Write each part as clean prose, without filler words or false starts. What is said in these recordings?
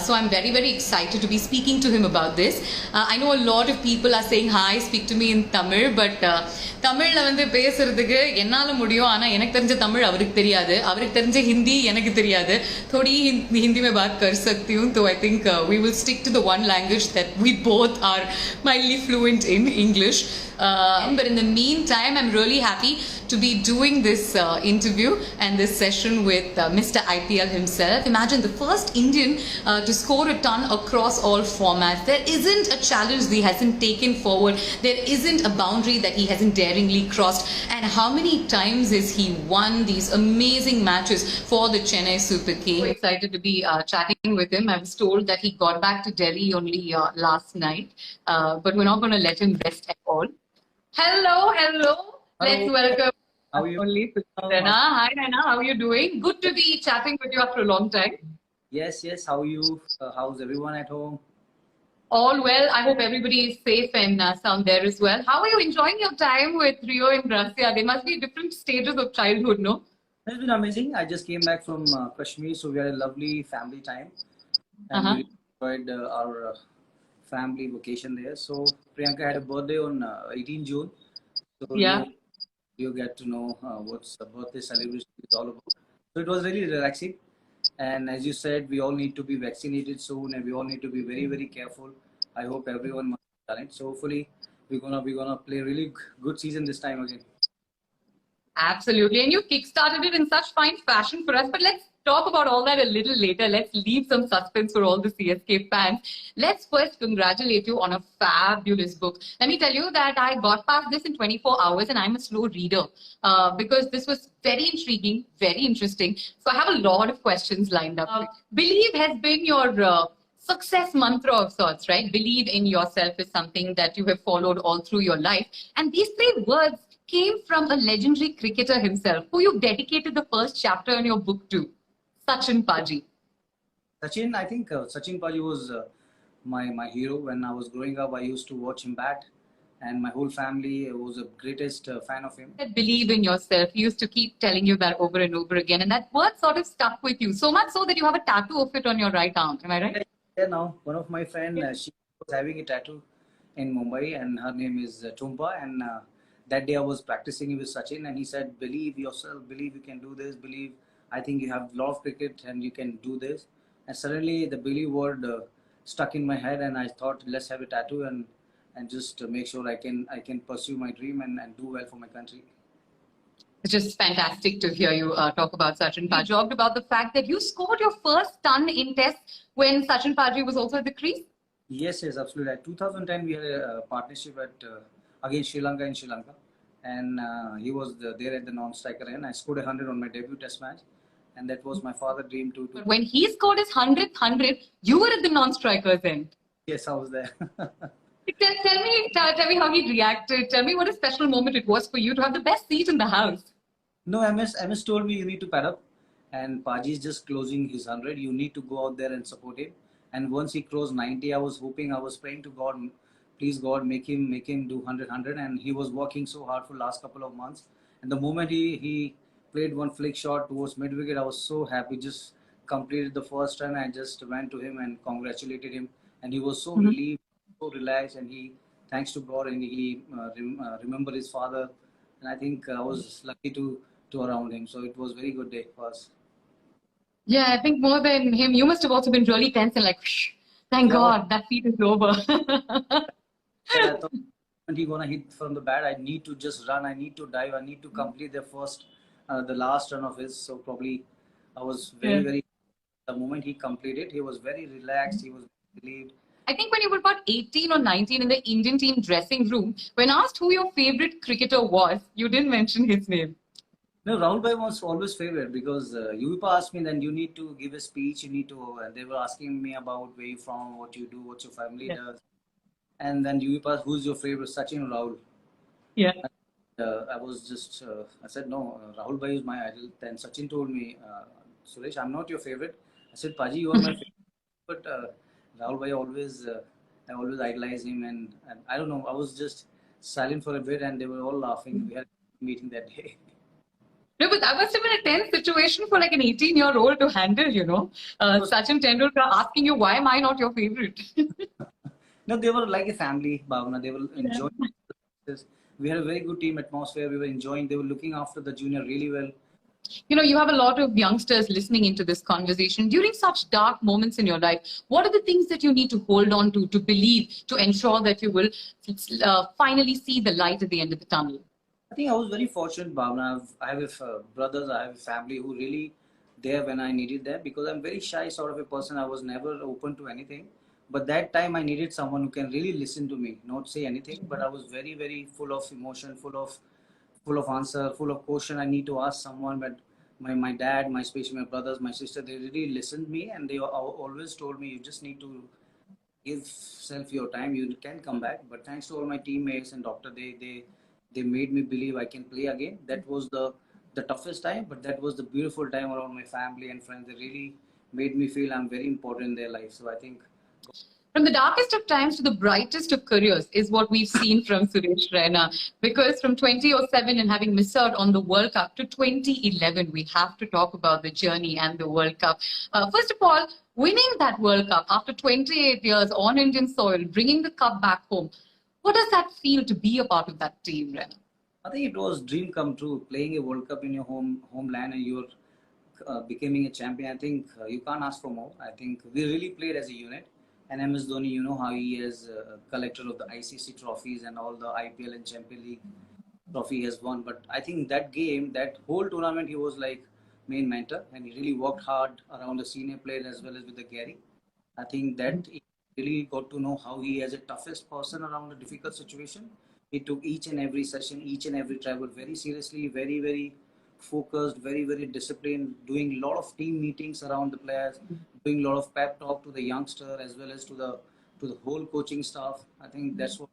So I'm very, very excited to be speaking to him about this. I know a lot of people are saying hi, speak to me in Tamil, but தமிழ்ல வந்து பேசுறதுக்கு என்னால முடியும். ஆனா எனக்கு தெரிஞ்ச தமிழ் அவருக்கு தெரியாது. அவருக்கு தெரிஞ்ச ஹிந்தி எனக்கு தெரியாது. थोड़ी हिंदी में बात कर सकती हूँ. So I think we will stick to the one language that we both are mildly fluent in, English. But in the meantime, I'm really happy to be doing this interview and this session with Mr. IPL himself. Imagine the first Indian to score a ton across all formats. There isn't a challenge that he hasn't taken forward. There isn't a boundary that he hasn't daringly crossed. And how many times has he won these amazing matches for the Chennai Super Kings? So excited to be chatting with him. I was told that he got back to Delhi only last night, but we're not going to let him rest at all. Hello. Let's welcome How are you? only Rena. Hi Rena, how are you doing? Good to be chatting with you after a long time. Yes. How are you? How's everyone at home? All well. I hope everybody is safe and sound there as well. How are you enjoying your time with Rio and Gracia? They must be different stages of childhood, no? It's been amazing. I just came back from Kashmir, so we had a lovely family time, and we enjoyed our family vacation there. So Priyanka had a birthday on 18 June. So Yeah. you get to know what's the birthday celebration is all about. So it was really relaxing. And as you said, we all need to be vaccinated soon, and we all need to be very, very careful. I hope everyone must have done it. So hopefully, we're gonna play a really good season this time again. Absolutely. And you kickstarted it in such fine fashion for us. But let's talk about all that a little later. Let's leave some suspense for all the CSK fans. Let's first congratulate you on a fabulous book. Let me tell you that I got past this in 24 hours and I'm a slow reader because this was very intriguing, very interesting. So I have a lot of questions lined up. Believe has been your success mantra of sorts, right? Believe in yourself is something that you have followed all through your life. And these three words came from a legendary cricketer himself, who you dedicated the first chapter in your book to, Sachin Paji. Sachin, I think Sachin Paji was my hero. When I was growing up, I used to watch him bat, and my whole family was the greatest fan of him. That believe in yourself. He used to keep telling you that over and over again, and that word sort of stuck with you, so much so that you have a tattoo of it on your right arm. Am I right? Yeah, now one of my friends, she was having a tattoo in Mumbai, and her name is Tumpa. And that day I was practicing with Sachin, and he said, "Believe yourself. Believe you can do this. Believe. I think you have a lot of cricket, and you can do this." And suddenly the believe word stuck in my head, and I thought, let's have a tattoo and just make sure I can pursue my dream and do well for my country. It's just fantastic to hear you talk about Sachin Paji. You talked about the fact that you scored your first ton in Tests when Sachin Paji was also at the crease. Yes, absolutely. At 2010, we had a partnership at against Sri Lanka in Sri Lanka, and he was there at the non-striker end. I scored 100 on my debut Test match, and that was my father's dream too. But when he scored his 100th 100, you were at the non-striker's end. Yes, I was there. Tell me how he reacted. Tell me what a special moment it was for you to have the best seat in the house. No, MS told me you need to pad up, and Paji is just closing his 100. You need to go out there and support him. And once he crossed 90, I was praying to God, please God, make him do 100, and he was working so hard for last couple of months. And the moment he played one flick shot towards mid wicket, I was so happy. Just completed the first run. I just went to him and congratulated him, and he was so relieved, so relaxed, and he thanks to God, and he remembered his father, and I think I was lucky to around him. So it was very good day for us. Yeah, I think more than him, you must have also been really tense and like, thank God, that feat is over. I thought when he gonna hit from the bat, I need to just run, I need to dive, I need to complete the last run of his. So probably I was very, the moment he completed, he was very relaxed, he was relieved. I think when you were about 18 or 19 in the Indian team dressing room, when asked who your favorite cricketer was, you didn't mention his name. No, Rahul Bhai was always favorite because UEPA asked me, then you need to give a speech, you need to, and they were asking me about where you from, what you do, what your family does. And then UEPA asked, who's your favorite, Sachin or Rahul? Yeah. I was just, I said, no, Rahul Bhai is my idol. Then Sachin told me, Suresh, I'm not your favorite. I said, Paji, you are my favorite. But Rahul Bhai always, I always idolize him. And I don't know, I was just silent for a bit and they were all laughing. We had a meeting that day. No, but that must have been a tense situation for like an 18-year-old to handle, you know. Sachin Tendulkar asking you, why am I not your favorite? No, they were like a family, Bhavna. They were Yeah. enjoying this. We had a very good team atmosphere. We were enjoying. They were looking after the junior really well. You know, you have a lot of youngsters listening into this conversation. During such dark moments in your life, what are the things that you need to hold on to believe, to ensure that you will finally see the light at the end of the tunnel? I think I was very fortunate, Bhavna. I have brothers, I have a family who really there when I needed them because I'm very shy sort of a person. I was never open to anything. But that time I needed someone who can really listen to me, not say anything. But I was very, very full of emotion, full of answer, full of question. I need to ask someone. But my dad, my especially my brothers, my sister, they really listened to me and they always told me you just need to give self your time. You can come back. But thanks to all my teammates and doctor, they made me believe I can play again. That was the toughest time, but that was the beautiful time around my family and friends. They really made me feel I'm very important in their life. So I think From the darkest of times to the brightest of careers is what we've seen from Suresh Raina. Because from 2007 and having missed out on the World Cup to 2011, we have to talk about the journey and the World Cup. First of all, winning that World Cup after 28 years on Indian soil, bringing the cup back home. What does that feel to be a part of that team, Raina? I think it was dream come true. Playing a World Cup in your homeland and you're becoming a champion. I think you can't ask for more. I think we really played as a unit. And MS Dhoni, you know how he is collector of the ICC trophies and all the IPL and Champions League trophy he has won. But I think that game, that whole tournament, he was like main mentor and he really worked hard around the senior players as well as with the Gary. I think that he really got to know how he is a toughest person around a difficult situation. He took each and every session, each and every travel very seriously, very, very focused, very, very disciplined, doing a lot of team meetings around the players, doing a lot of pep talk to the youngster as well as to the whole coaching staff. I think that's what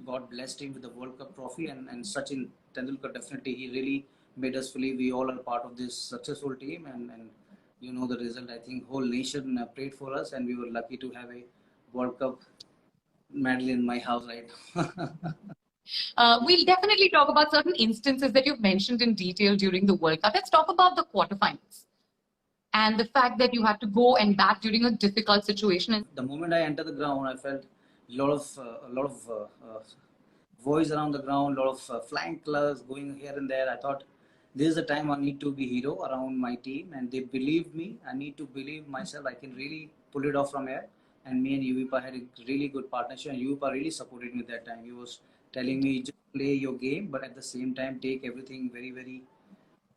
God blessed him with the World Cup trophy and Sachin Tendulkar definitely he really made us believe we all are part of this successful team and you know the result. I think whole nation prayed for us and we were lucky to have a World Cup medal in my house right now. We'll definitely talk about certain instances that you've mentioned in detail during the World Cup. Let's talk about the quarterfinals and the fact that you had to go and bat during a difficult situation. The moment I entered the ground, I felt a lot of voice around the ground, a lot of flying colors going here and there. I thought this is the time I need to be hero around my team, and they believed me. I need to believe myself. I can really pull it off from here. And me and Yuvipa had a really good partnership, and Yuvipa really supported me that time. He was telling me just play your game, but at the same time take everything very, very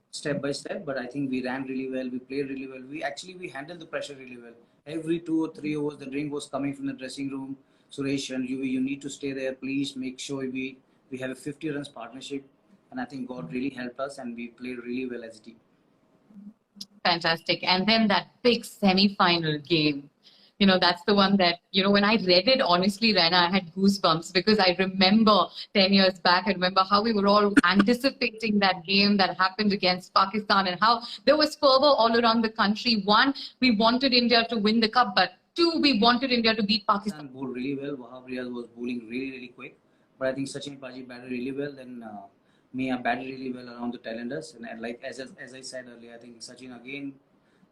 step by step. But I think we ran really well. We played really well. We handled the pressure really well. Every 2 or 3 hours, the ring was coming from the dressing room. Suresh and you need to stay there. Please make sure we have a 50 runs partnership. And I think God really helped us, and we played really well as a team. Fantastic. And then that big semi-final game. You know, that's the one that, you know, when I read it, honestly, Raina, I had goosebumps because I remember 10 years back, I remember how we were all anticipating that game that happened against Pakistan and how there was fervor all around the country. One, we wanted India to win the cup, but two, we wanted India to beat Pakistan. Pakistan bowled really well. Wahab Riaz was bowling really, really quick. But I think Sachin Paji batted really well. Then me, I batted really well around the tailenders. And like as I said earlier, I think Sachin again,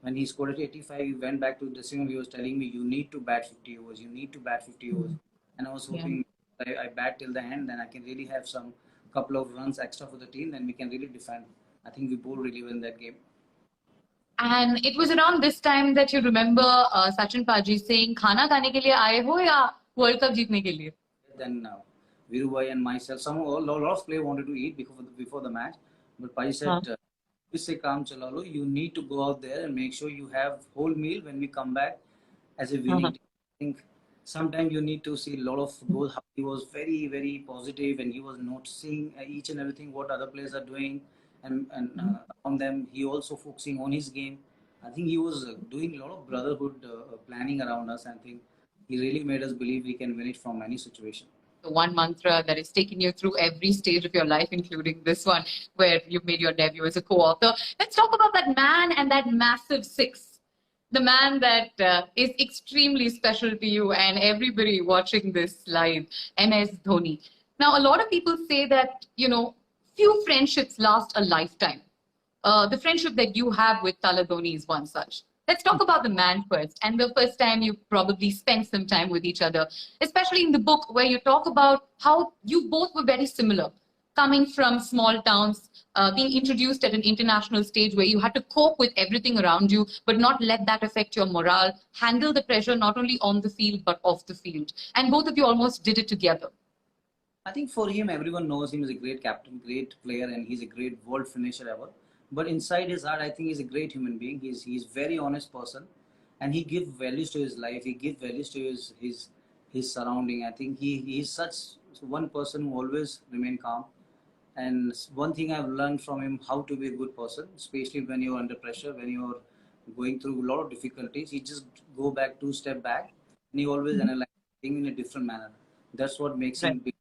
when he scored at 85, he went back to the dressing room. He was telling me, you need to bat 50 overs. You need to bat 50 overs. And I was hoping I bat till the end, then I can really have some couple of runs extra for the team. Then we can really defend. I think we bowled really well in that game. And it was around this time that you remember Sachin Paji saying, "Khana khane ke liye aaye ho ya World Cup jeetne ke liye?" Then Virubhai and myself, a lot of players wanted to eat before the match. But Paji said, you need to go out there and make sure you have whole meal when we come back as a winning team. I think sometimes you need to see a lot of goals. He was very, very positive and he was noticing each and everything what other players are doing and on them. He also focusing on his game. I think he was doing a lot of brotherhood planning around us. I think he really made us believe we can win it from any situation. The one mantra that has taken you through every stage of your life, including this one, where you've made your debut as a co-author. Let's talk about that man and that massive six. The man that is extremely special to you and everybody watching this live, MS Dhoni. Now, a lot of people say that, you know, few friendships last a lifetime. the friendship that you have with Tala Dhoni is one such. Let's talk about the man first, and the first time you probably spent some time with each other, especially in the book where you talk about how you both were very similar, coming from small towns, being introduced at an international stage where you had to cope with everything around you, but not let that affect your morale, handle the pressure not only on the field but off the field. And both of you almost did it together. I think for him, everyone knows him as a great captain, great player, and he's a great world finisher ever. But inside his heart, I think he's a great human being. He's very honest person, and he gives values to his life. He gives values to his surrounding. I think he's such one person who always remain calm. And one thing I've learned from him how to be a good person, especially when you're under pressure, when you're going through a lot of difficulties. He just go back 2 steps back, and he always analyze things in a different manner. That's what makes him big,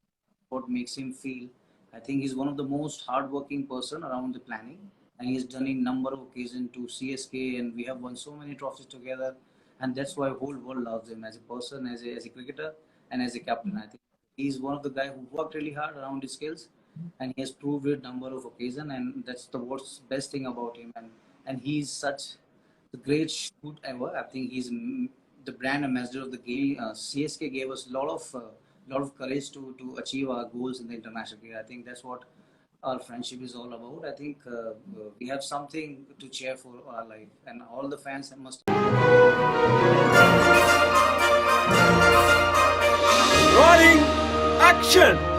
what makes him feel. I think he's one of the most hardworking person around the planet, and he's done in number of occasions to CSK, and we have won so many trophies together, and that's why whole world loves him as a person, as a cricketer, and as a captain. I think he's one of the guys who worked really hard around his skills, and he has proved it number of occasions, and that's the worst best thing about him. And he's such the great shoot ever. I think he's the brand ambassador of the game. CSK gave us a lot of courage to achieve our goals in the international cricket. I think that's what our friendship is all about. I think we have something to cheer for our life, and all the fans must. Rolling action!